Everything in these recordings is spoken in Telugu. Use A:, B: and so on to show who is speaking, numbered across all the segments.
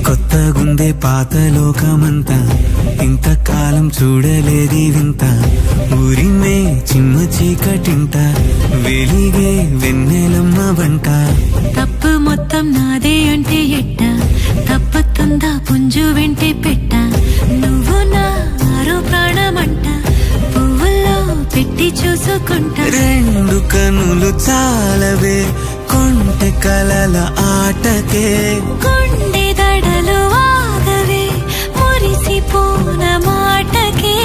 A: కొత్తగుందే పాత లోకమంతా, ఇంతకాలం చూడలేది వింత. ఊరిమే చిమ్మ చీకటింట, వెలిగే వెన్నెలమ్మ వంట.
B: తప్పు మొత్తం నాదే అంటే ఎట్ట, తప్పుతుందా పుంజు వెంటే పెట్ట. నువ్వు నా ఆరో ప్రాణమంట, పువ్వుల్లో పెట్టి చూసుకుంటా.
A: రెండు కనులు చాలవే కొంటె కలల ఆటకే,
B: గుండె దడలు ఆగవే మురిసిపోన మాటకే.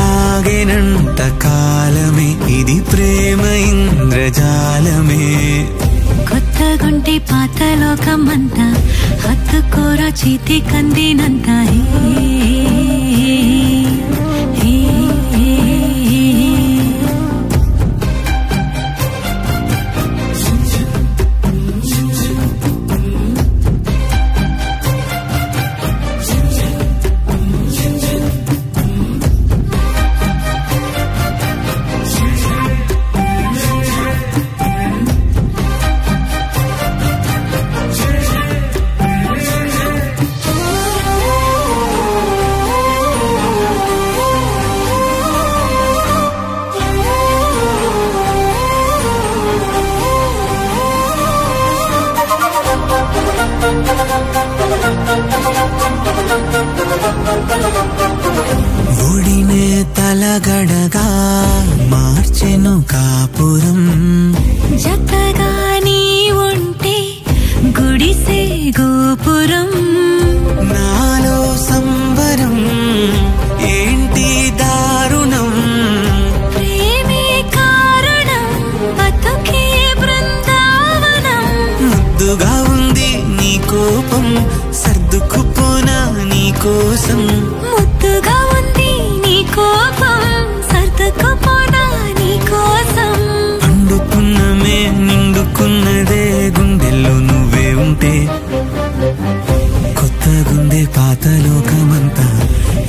A: ఆగినంత కాలమే ఇది ప్రేమ ఇంద్రజాలమే.
B: కొత్తగుంటే పాత లోకమంతా, హత్తుకోర చేతి కందినంత.
A: ఒడినే తలగడగా మార్చెను కాపురం.
B: జతగా నీ ఉంటే గుడిసే గోపురం.
A: నాలో సంబరం ఏంటి దారుణం,
B: ప్రేమే కారణం బతుకే బృందావనం.
A: ముద్దుగా ఉంది నీ కోపం, సర్దుకుపోనా నీ కోసం.
B: ముద్దుగా ఉంది నీ కోపం, సర్దుకుపోనా నీ కోసం.
A: పండుకున్నమే నిండుకున్నదే గుండెల్లో నువ్వే ఉంటే. కొత్తగుందే పాత లోకమంతా,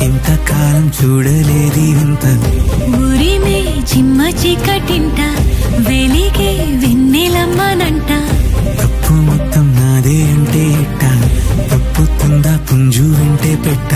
A: ఇంతకాలం చూడలేది వింత.
B: ఊరిమే చిమ్మ చీకటింట, వెలిగే వెన్నెలమ్మనంట.
A: తప్పు మొత్తం నాదే అంటే ఇట్ట, తప్పుతుందా పుంజు వెంటే పెట్ట.